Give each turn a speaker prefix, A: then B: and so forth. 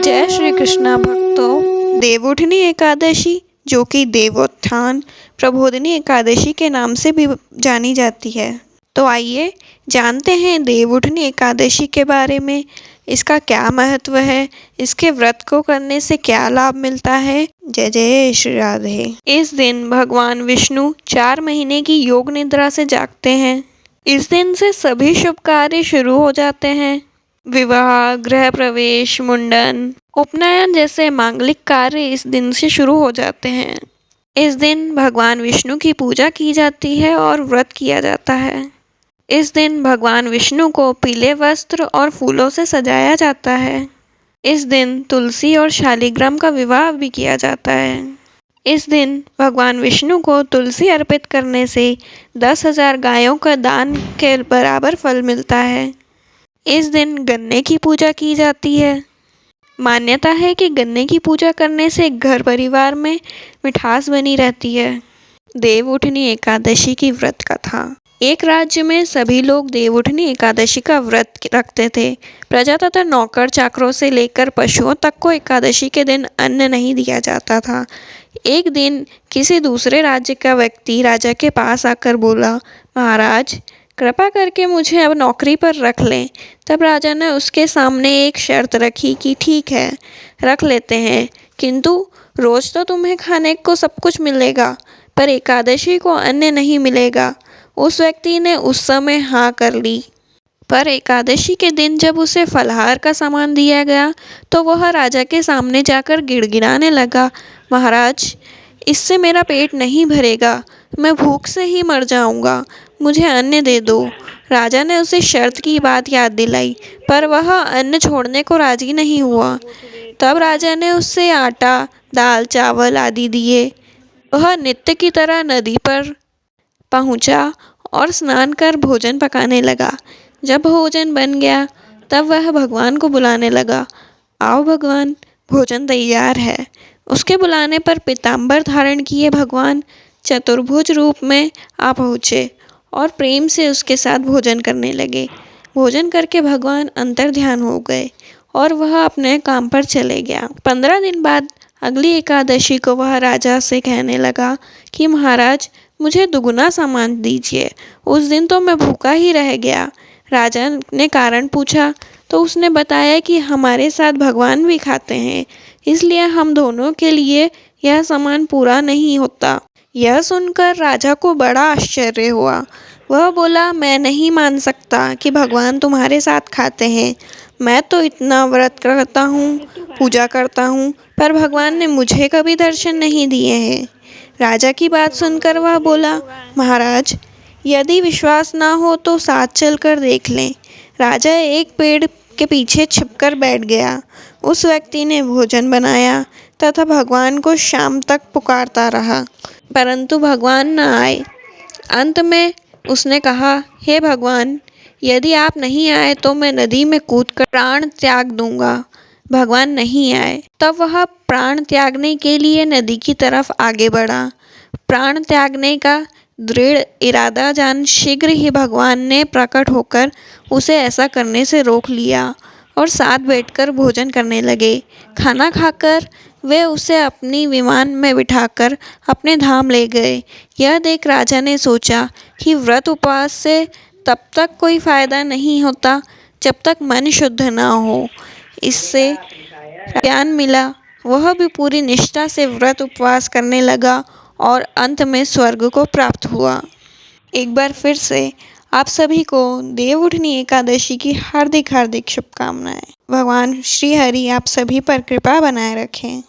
A: जय श्री कृष्णा भक्तों। देवउठनी एकादशी, जो कि देवोत्थान प्रबोधिनी एकादशी के नाम से भी जानी जाती है। तो आइए जानते हैं देवउठनी एकादशी के बारे में। इसका क्या महत्व है, इसके व्रत को करने से क्या लाभ मिलता है। जय जय श्री राधे। इस दिन भगवान विष्णु 4 महीने की योग निद्रा से जागते हैं। इस दिन से सभी शुभ कार्य शुरू हो जाते हैं। विवाह, गृह प्रवेश, मुंडन, उपनयन जैसे मांगलिक कार्य इस दिन से शुरू हो जाते हैं। इस दिन भगवान विष्णु की पूजा की जाती है और व्रत किया जाता है। इस दिन भगवान विष्णु को पीले वस्त्र और फूलों से सजाया जाता है। इस दिन तुलसी और शालिग्राम का विवाह भी किया जाता है। इस दिन भगवान विष्णु को तुलसी अर्पित करने से 10,000 गायों का दान के बराबर फल मिलता है। इस दिन गन्ने की पूजा की जाती है। मान्यता है कि गन्ने की पूजा करने से घर परिवार में मिठास बनी रहती है। देवउठनी एकादशी की व्रत कथा। एक राज्य में सभी लोग देवउठनी एकादशी का व्रत रखते थे। प्रजा तथा नौकर चाकरों से लेकर पशुओं तक को एकादशी के दिन अन्न नहीं दिया जाता था। एक दिन किसी दूसरे राज्य का व्यक्ति राजा के पास आकर बोला, महाराज, कृपा करके मुझे अब नौकरी पर रख लें। तब राजा ने उसके सामने एक शर्त रखी कि ठीक है, रख लेते हैं, किंतु रोज तो तुम्हें खाने को सब कुछ मिलेगा, पर एकादशी को अन्न नहीं मिलेगा। उस व्यक्ति ने उस समय हाँ कर ली। पर एकादशी के दिन जब उसे फलाहार का सामान दिया गया तो वह राजा के सामने जाकर गिड़गिड़ाने लगा, महाराज, इससे मेरा पेट नहीं भरेगा, मैं भूख से ही मर जाऊंगा, मुझे अन्न दे दो। राजा ने उसे शर्त की बात याद दिलाई, पर वह अन्न छोड़ने को राजी नहीं हुआ। तब राजा ने उससे आटा, दाल, चावल आदि दिए। वह नित्य की तरह नदी पर पहुंचा और स्नान कर भोजन पकाने लगा। जब भोजन बन गया तब वह भगवान को बुलाने लगा, आओ भगवान, भोजन तैयार है। उसके बुलाने पर पीताम्बर धारण किए भगवान चतुर्भुज रूप में आ पहुँचे और प्रेम से उसके साथ भोजन करने लगे। भोजन करके भगवान अंतर्ध्यान हो गए और वह अपने काम पर चले गया। 15 दिन बाद अगली एकादशी को वह राजा से कहने लगा कि महाराज, मुझे दुगुना सामान दीजिए, उस दिन तो मैं भूखा ही रह गया। राजा ने कारण पूछा तो उसने बताया कि हमारे साथ भगवान भी खाते हैं, इसलिए हम दोनों के लिए यह सामान पूरा नहीं होता। यह सुनकर राजा को बड़ा आश्चर्य हुआ। वह बोला, मैं नहीं मान सकता कि भगवान तुम्हारे साथ खाते हैं। मैं तो इतना व्रत करता हूँ, पूजा करता हूँ, पर भगवान ने मुझे कभी दर्शन नहीं दिए हैं। राजा की बात सुनकर वह बोला, महाराज, यदि विश्वास ना हो तो साथ चलकर देख लें। राजा एक पेड़ के पीछे छिपकर बैठ गया। उस व्यक्ति ने भोजन बनाया तथा भगवान को शाम तक पुकारता रहा, परंतु भगवान न आए। अंत में उसने कहा, हे भगवान, यदि आप नहीं आए तो मैं नदी में कूदकर प्राण त्याग दूंगा। भगवान नहीं आए। तब वह प्राण त्यागने के लिए नदी की तरफ आगे बढ़ा। प्राण त्यागने का दृढ़ इरादा जान शीघ्र ही भगवान ने प्रकट होकर उसे ऐसा करने से रोक लिया और साथ बैठकर भोजन करने लगे। खाना खाकर वे उसे अपनी विमान में बिठाकर अपने धाम ले गए। यह देख राजा ने सोचा कि व्रत उपवास से तब तक कोई फायदा नहीं होता जब तक मन शुद्ध ना हो। इससे ज्ञान मिला। वह भी पूरी निष्ठा से व्रत उपवास करने लगा और अंत में स्वर्ग को प्राप्त हुआ। एक बार फिर से आप सभी को देवउठनी एकादशी की हार्दिक हार्दिक शुभकामनाएं। भगवान श्री हरि आप सभी पर कृपा बनाए रखें।